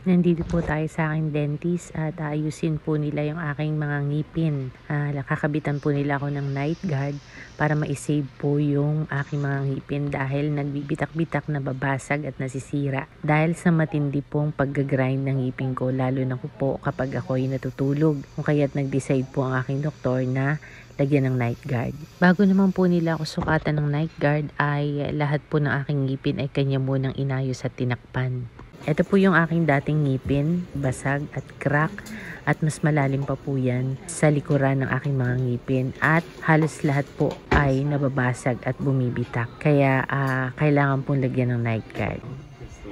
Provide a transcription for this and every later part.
Nandito po tayo sa aking dentist at ayusin po nila yung aking mga ngipin. Kakabitan po nila ako ng night guard para ma-save po yung aking mga ngipin dahil nagbibitak-bitak na babasag at nasisira. Dahil sa matindi pong pag-grind ng ngipin ko, lalo na po kapag ako'y natutulog. Kung kaya't nag-decide po ang aking doktor na lagyan ng night guard. Bago naman po nila ako sukatan ng night guard ay lahat po ng aking ngipin ay kanya munang inayos at tinakpan. Ito po yung aking dating ngipin, basag at crack at mas malalim pa po yan sa likuran ng aking mga ngipin at halos lahat po ay nababasag at bumibitak. Kaya kailangan pong lagyan ng night guard.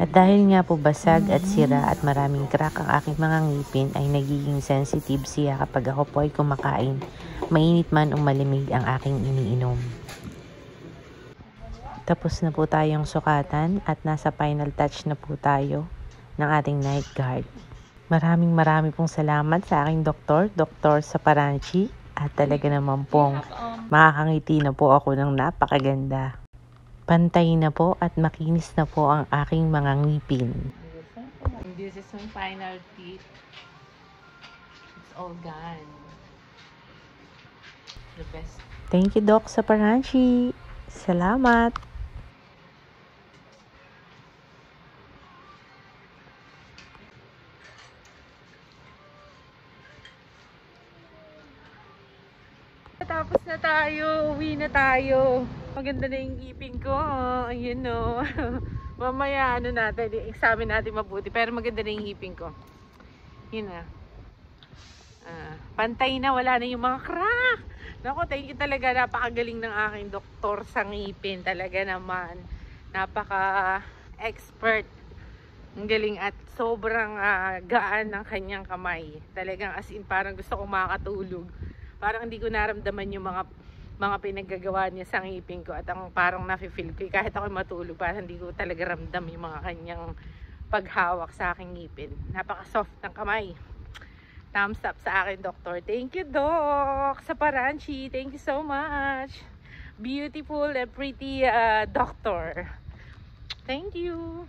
At dahil nga po basag at sira at maraming crack ang aking mga ngipin ay nagiging sensitive siya kapag ako po ay kumakain, mainit man o malamig ang aking iniinom. Tapos na po tayong sukatan at nasa final touch na po tayo ng ating night guard. Maraming pong salamat sa aking doktor, Dr. Saparanchi. At talaga naman pong makakangiti na po ako ng napakaganda. Pantay na po at makinis na po ang aking mga ngipin. This is my final teeth. It's all gone. The best. Thank you, Doc Saparanchi. Salamat. Tapos na tayo, uwi na tayo. Maganda na yung ngipin ko. Ayun no. Mamaya natin, i-examine natin mabuti. Pero maganda na yung ngipin ko. Yun na. Pantay na, wala na yung mga crack. Naku, thank you talaga. Napakagaling ng aking doktor sa ngipin. Talaga naman. Napaka-expert. Ang galing at sobrang gaan ng kanyang kamay. Talagang as in parang gusto kong makatulog. Parang hindi ko naramdaman yung mga pinaggagawa niya sa ngipin ko at ang parang nafe-feel ko kahit ako matulog parang hindi ko talaga ramdam yung mga kanyang paghawak sa aking ngipin. Napaka-soft ng kamay. Thumbs up sa akin, doktor. Thank you, Doc Saparanchi. Thank you so much. Beautiful and pretty doctor. Thank you.